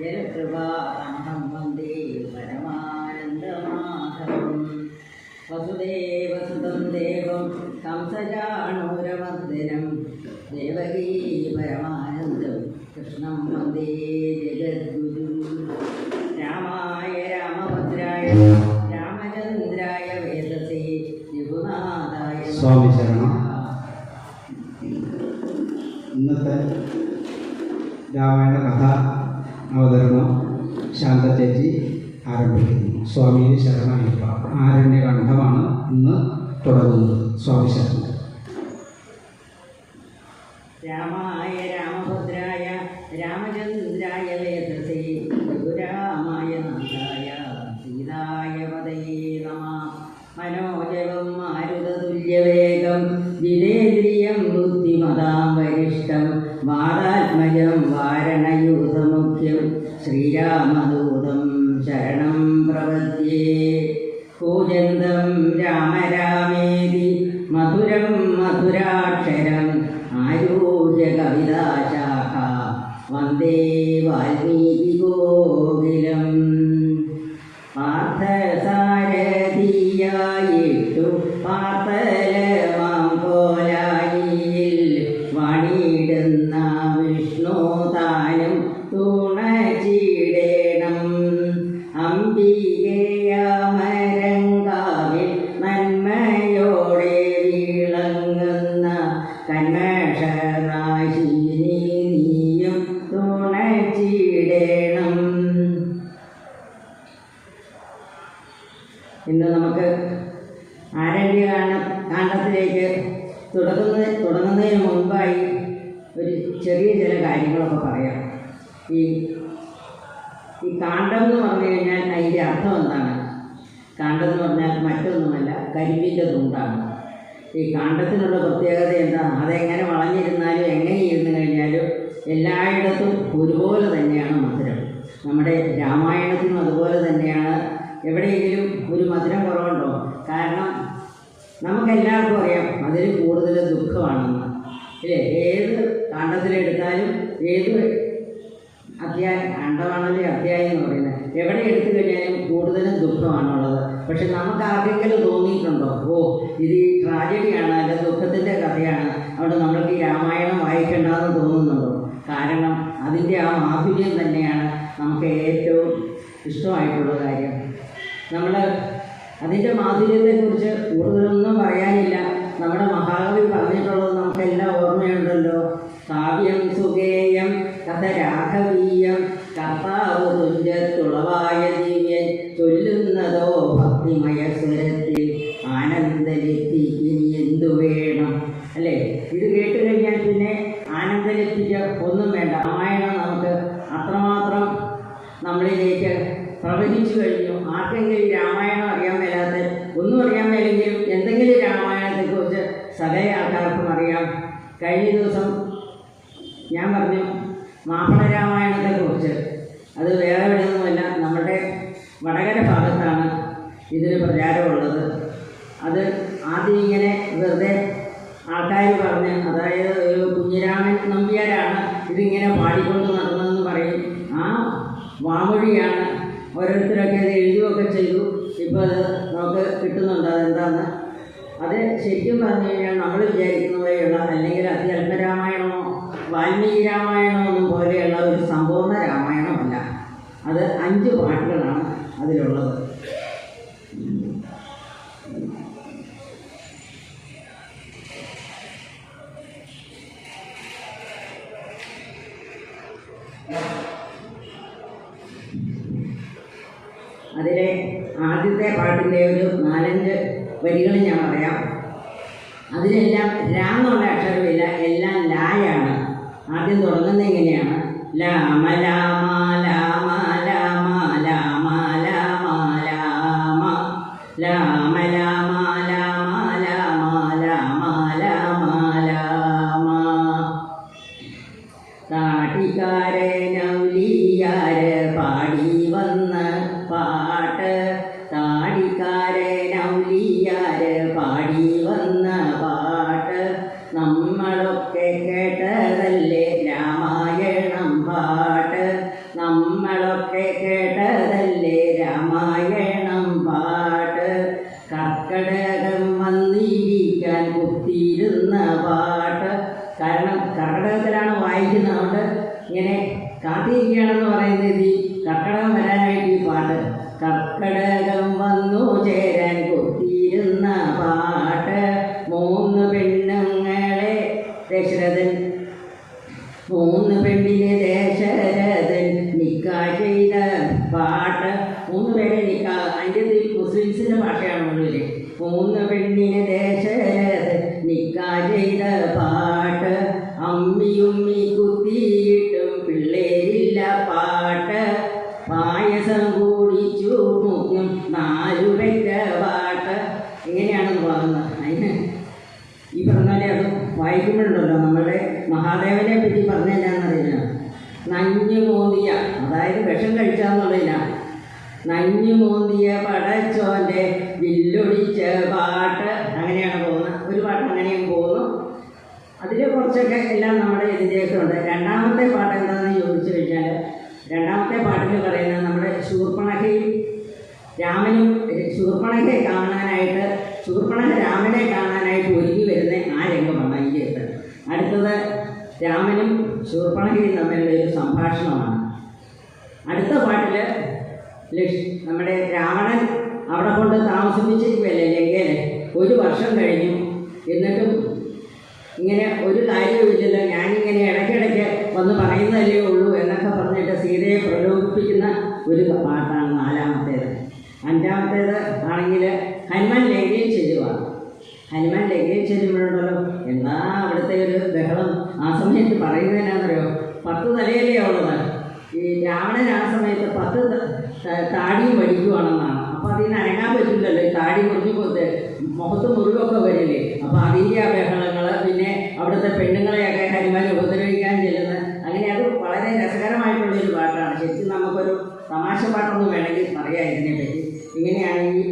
ജലകൃപാഹം വന്ദേ പരമാനന്ദമാധവം വസുദേവസുതം ദേവം കംസചാണൂരമർദ്ദനം ദേവകീ പരമാനന്ദം കൃഷ്ണം വന്ദേ ജഗദ്ഗുരു രാമായ രാമഭദ്രായ രാമചന്ദ്രായ വേദസേ രഘുനാഥായ സ്വാമി ശരണം. ഇന്നത്തെ രാമായണ കഥ അവതരണം ശാന്ത ചേച്ചി ആരംഭിക്കുന്നു. സ്വാമിയെ ശരണമയ്യപ്പ. ആരണ്യകണ്ഠമാണ് ഇന്ന് തുടങ്ങുന്നത്. സ്വാമി ശരണം. രാമായ രാമഭദ്രായ രാമചന്ദ്രായ വേദസേ രഘുരാമായ നാഥായ സീതായ പതയേ നമഃ. മനോജവം മാരുതതുല്യവേഗം ജിതേന്ദ്രിയം ബുദ്ധിമതാം വരിഷ്ഠം വാദാത്മജം വാരണയൂഥമുഖ്യം ശ്രീരാമദൂതം ശരണം പ്രപദ്യേ. കൂജന്തം രാമ രാമേതി മധുരം മധുരാക്ഷരം ആരൂഹ്യ കവിതാശാഖ വന്ദേ വാൽമീകി കോകിലം. പാർത്ഥസാരഥിയായിട്ടു പാർത്തലമാം കോലായിൽ വണിയിടുന്ന വിഷ്ണു താനും തുണച്ചിടേണം. അംബികയാമരങ്കാവിൽ നന്മയോടെ വിളങ്ങുന്ന കന്മഷനാശിനി നീയും തുണച്ചിടേണം. ഇന്ന് നമുക്ക് ആരണ്യകാണ്ഡത്തിലേക്ക് തുടങ്ങുന്നതിന് മുൻപായി ഒരു ചെറിയ ചില കാര്യങ്ങളൊക്കെ പറയാം. ഈ കാണ്ഡം എന്ന് പറഞ്ഞു കഴിഞ്ഞാൽ അതിൻ്റെ അർത്ഥം എന്താണ്? കാണ്ഡം എന്ന് പറഞ്ഞാൽ മറ്റൊന്നുമല്ല, കരിമ്പിൻ്റെ തുണ്ടാണ്. ഈ കാണ്ഡത്തിനുള്ള പ്രത്യേകത എന്താ? അതെങ്ങനെ വളഞ്ഞിരുന്നാലും എങ്ങനെ ഇരുന്ന് കഴിഞ്ഞാലും എല്ലായിടത്തും ഒരുപോലെ തന്നെയാണ് മധുരം. നമ്മുടെ രാമായണത്തിനും അതുപോലെ തന്നെയാണ്. എവിടെയെങ്കിലും ഒരു മധുരം കുറവുണ്ടോ? കാരണം നമുക്കെല്ലാവർക്കും അറിയാം അതിൽ കൂടുതൽ ദുഃഖമാണെന്ന്, ഇല്ലേ? ഏത് കാണ്ഡത്തിലെടുത്താലും ഏത് കാണ്ഡമാണല്ലേ അധ്യായം എന്ന് പറയുന്നത്, എവിടെ എടുത്തു കഴിഞ്ഞാലും കൂടുതലും ദുഃഖമാണുള്ളത്. പക്ഷെ നമുക്ക് ആർക്കെങ്കിലും തോന്നിയിട്ടുണ്ടോ, ഓ ഇത് ഈ ട്രാജഡിയാണ്, അല്ല ദുഃഖത്തിൻ്റെ കഥയാണ്, അതുകൊണ്ട് നമ്മൾക്ക് ഈ രാമായണം വായിക്കേണ്ടതെന്ന് തോന്നുന്നുണ്ടോ? കാരണം അതിൻ്റെ ആ മാധുര്യം തന്നെയാണ് നമുക്ക് ഏറ്റവും ഇഷ്ടമായിട്ടുള്ള കാര്യം. നമ്മൾ അതിൻ്റെ മാധുര്യത്തെക്കുറിച്ച് കൂടുതലൊന്നും പറയാനില്ല. നമ്മുടെ മഹാകവി പറഞ്ഞിട്ടുള്ളത് നമുക്കെല്ലാം ഓർമ്മയുണ്ടല്ലോ. കാവ്യം സുഗേയം കഥ രാഘവീയം കർത്താവ് തുഞ്ചത്തുളവായ ദിവ്യൻ ചൊല്ലുന്നതോ ഭക്തിമയ സ്വരത്തിൽ ആനന്ദലെത്തി ഇനി എന്തു വേണം, അല്ലേ? ഇത് കേട്ട് കഴിഞ്ഞാൽ പിന്നെ ആനന്ദലെത്തിക്ക് ഒന്നും വേണ്ട. രാമായണം നമുക്ക് അത്രമാത്രം നമ്മളിലേക്ക് പ്രവചിച്ചു കഴിഞ്ഞു. ആർക്കെങ്കിലും രാമായണം അറിയാൻ മേലാത്ത, ഒന്നും അറിയാൻ മേലെങ്കിലും എന്തെങ്കിലും രാമായണത്തെക്കുറിച്ച് സകല ആൾക്കാർക്കും അറിയാം. കഴിഞ്ഞ ദിവസം ഞാൻ പറഞ്ഞു മാപ്പിള രാമായണത്തെക്കുറിച്ച്. അത് വേറെ എവിടെയൊന്നുമല്ല, നമ്മുടെ വടകര ഭാഗത്താണ് ഇതിന് പ്രചാരമുള്ളത്. അത് ആദ്യം ഇങ്ങനെ വെറുതെ ആൾക്കാർ പറഞ്ഞ്, അതായത് ഒരു കുഞ്ഞിരാമൻ നമ്പ്യാരാണ് ഇതിങ്ങനെ പാടിക്കൊണ്ട് നടന്നതെന്ന് പറയും. ആ വാമൊഴിയാണ്. ഓരോരുത്തരൊക്കെ അത് എഴുതുകയൊക്കെ ചെയ്തു. ഇപ്പോൾ അത് നമുക്ക് കിട്ടുന്നുണ്ട്. അതെന്താന്ന് അത് ശരിക്കും പറഞ്ഞു കഴിഞ്ഞാൽ നമ്മൾ വിചാരിക്കുന്ന പോലെയുള്ള, അല്ലെങ്കിൽ അധ്യാത്മരാമായണമോ വാൽമീകി രാമായണമോ ഒന്നും പോലെയുള്ള ഒരു സമ്പൂർണ്ണ രാമായണമല്ല. അത് 5 പാട്ടുകളാണ് അതിലുള്ളത്. അതിലെ ആദ്യത്തെ പാട്ടിൻ്റെ ഒരു 4-5 വരികൾ ഞാൻ പറയാം. അതിലെല്ലാം രാ എന്നുള്ള അക്ഷരമില്ല, എല്ലാം ലായാണ്. ആദ്യം തുടങ്ങുന്നത് എങ്ങനെയാണ്? ലാമ ലാമ ലാമ ലാമ ലാമ ലാമ ലാമ ലാമ ലാമ ലാമ ലാമ ലാമ ലാമ ലാമ. താട്ടിക്കാരെ നൗലിയാര് പാടി വന്ന പാട്ട്, താടിക്കാരെ നൗലിയാര് പാടി വന്ന പാട്ട്, നമ്മളൊക്കെ കേട്ടതല്ലേ രാമായണ കാത്തിരിക്കുകയാണെന്ന് പറയുന്നത് ഈ കർക്കടകം വരാനായിട്ട് ഈ പാട്ട് കർക്കടകം വന്നു ചേരാൻ കൊത്തിയിരുന്ന പാട്ട് മൂന്ന് പെണ്ണുങ്ങളെ ദശരഥൻ മൂന്ന് പെണ്ണിനെ ദശരഥൻ നിക്കാ ചെയ്ത പാട്ട് മൂന്ന് പേരെ നിക്കാ അതിൻ്റെ മുസ്ലിംസിൻ്റെ ഭാഷയാണ് മുഴുവൻ മൂന്ന് പെണ്ണിനെ ദശരഥൻ നിക്കാ ചെയ്ത പാട്ട് അമ്മിയുമ്മി കുത്തിയിട്ടും പിള്ളേരില്ല പാട്ട് പായസം കുടിച്ചു മുഖ്യം 4 പെറ്റ പാട്ട് ഇങ്ങനെയാണെന്ന് പറയുന്നത്. അതിന് ഈ പറഞ്ഞാൽ അത് വായിക്കുമ്പോഴുണ്ടല്ലോ നമ്മളുടെ മഹാദേവനെ പറ്റി പറഞ്ഞെന്നാന്നറിയില്ല. നഞ്ഞു മോന്തിയ, അതായത് വിഷം കഴിച്ചാന്നുള്ളതില്ല, നഞ്ഞു മോന്തിയ പടച്ചോൻ്റെ വില്ലൊടിച്ച പാട്ട് അങ്ങനെയാണ് പോകുന്നത്. ഒരു പാട്ട് അങ്ങനെയും പോകുന്നു. അതിൽ കുറച്ചൊക്കെ എല്ലാം നമ്മുടെ ഇതിൻ്റെയൊക്കെ ഉണ്ട്. രണ്ടാമത്തെ പാട്ട് എന്താണെന്ന് ചോദിച്ചു കഴിഞ്ഞാൽ രണ്ടാമത്തെ പാട്ടിൽ പറയുന്നത് നമ്മുടെ ശൂർപ്പണഖയും രാമനും ശൂർപ്പണഖയെ കാണാനായിട്ട് ശൂർപ്പണഖ രാമനെ കാണാനായിട്ട് ഒരുങ്ങി വരുന്ന ആ രംഗമാണ് അതിൻ്റെ. അടുത്തത് രാമനും ശൂർപ്പണഖയും തമ്മിലുള്ള ഒരു സംഭാഷണമാണ്. അടുത്ത പാട്ടിൽ നമ്മുടെ രാവണൻ അവിടെ കൊണ്ട് താമസിപ്പിച്ചിരിക്കുകയല്ലേ ലങ്കയിൽ. 1 വർഷം കഴിഞ്ഞു, എന്നിട്ടും ഇങ്ങനെ ഒരു കാര്യവുമില്ലല്ലോ, ഞാനിങ്ങനെ ഇടയ്ക്കിടയ്ക്ക് വന്ന് പറയുന്നതല്ലേ ഉള്ളൂ എന്നൊക്കെ പറഞ്ഞിട്ട് സീതയെ പ്രലോഭിപ്പിക്കുന്ന ഒരു പാട്ടാണ് 4-മത്തേത്. 5-മത്തേത് ആണെങ്കിൽ ഹനുമാൻ ലങ്കയിൽ ചെല്ലുക. ഹനുമാൻ ലങ്കയിൽ ചെല്ലുമ്പോഴുണ്ടല്ലോ എന്താ അവിടുത്തെ ഒരു ബഹളം. ആ സമയത്ത് പറയുന്നതിനാണെന്നറിയോ, 10 തലയിലേ ഉള്ളത്. ഈ രാവണൻ ആ സമയത്ത് 10 താടിയും വടിക്കുവാണെന്നാണ്. അപ്പോൾ അതിന് അനങ്ങാൻ പറ്റില്ലല്ലോ, ഈ താടി മുറിഞ്ഞു പോത്ത് മുഖത്ത് മുറിവൊക്കെ വരില്ലേ. അപ്പോൾ അതിൻ്റെ ആ ബഹളങ്ങൾ, പിന്നെ അവിടുത്തെ പെണ്ണുങ്ങളെയൊക്കെ ഹനുമാൻ ഉപദ്രവിക്കാൻ ചെല്ലുന്നത്, അങ്ങനെ അത് വളരെ രസകരമായിട്ടുള്ളൊരു പാട്ടാണ്. ശരിക്കും നമുക്കൊരു തമാശ പാട്ടൊന്നും വേണമെങ്കിൽ പറയാം ഇതിനെപ്പറ്റി. ഇങ്ങനെയാണ് ഈ